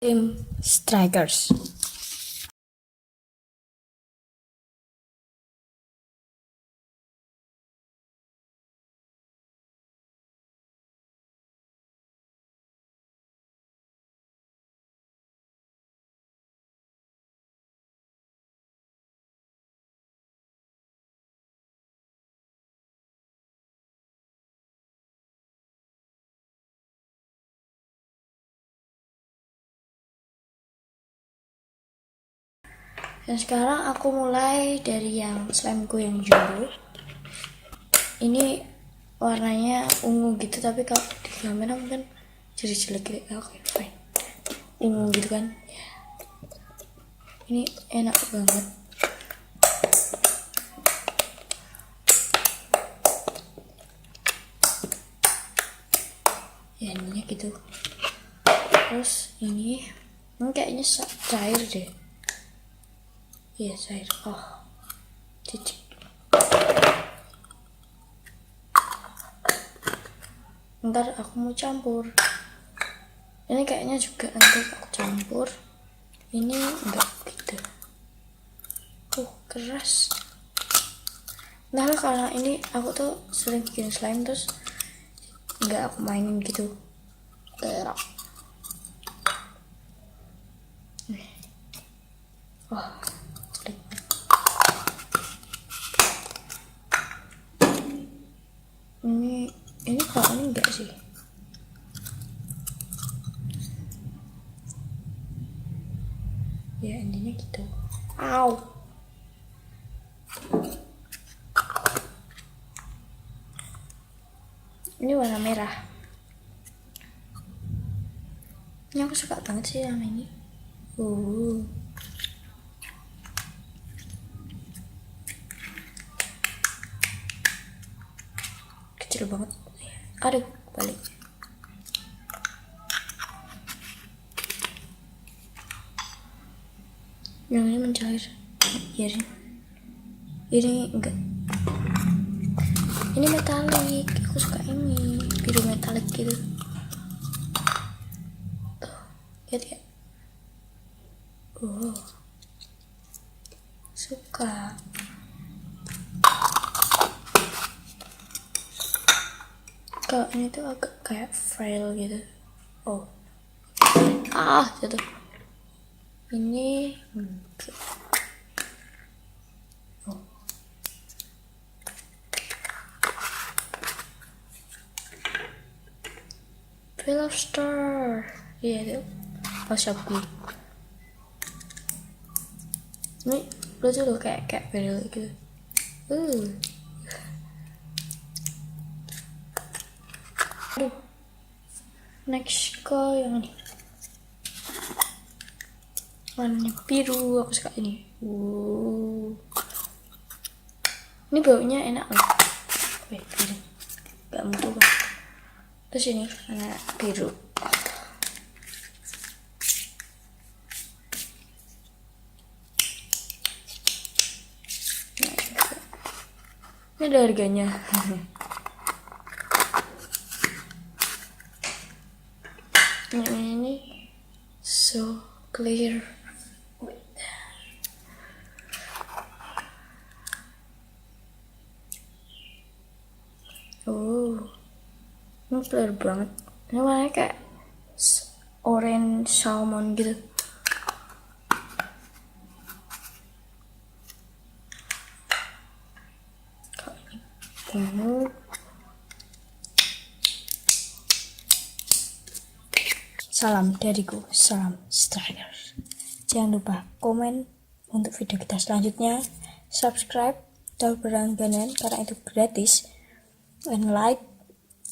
Tim Strikers. Dan sekarang aku mulai dari yang slimeku yang jumbo. Ini warnanya ungu gitu, tapi kalau di kamera mungkin jadi jelek gitu. Oke, fine. Ungu gitu kan. Ini enak banget. Ya ininya gitu. Terus ini kayaknya cair deh. Iya cair. Oh, cicik. Ntar aku mau campur. Ini kayaknya juga nanti aku campur. Ini enggak gitu. Keras. Nah karena ini aku tuh sering bikin slime terus enggak aku mainin gitu. Wah, jelek. Ini kalau ini enggak sih. Ya intinya gitu. Au. Ini warna merah. Ini aku suka banget sih sama ini. Kecil banget. Aduh, balik. Yang ini mencair. Ya, ini enggak. Ini metalik. Aku suka ini biru metalik gitu. Tuh, lihat ya. Suka. Kalau ini tuh agak kayak frail gitu. Oh, jatuh. Ini Philip Star. Iya tuh. Oh, Shopee. Ini lucu loh, kayak barrel gitu. Aduh. Next ke yang ini. Warnanya biru, aku suka ini. Ini baunya enak loh. Biru. Gak mutu kan. Terus ini warna biru. Ini ada harganya. Ini so clear. Ini clear banget. Ini warnanya kayak orange salmon gitu. Salam dariku, salam Strikers. Jangan lupa komen untuk video kita selanjutnya, subscribe dan berlangganan karena itu gratis, dan like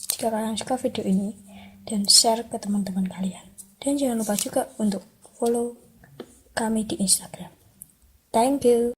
jika kalian suka video ini, dan share ke teman-teman kalian. Dan jangan lupa juga untuk follow kami di Instagram. Thank you.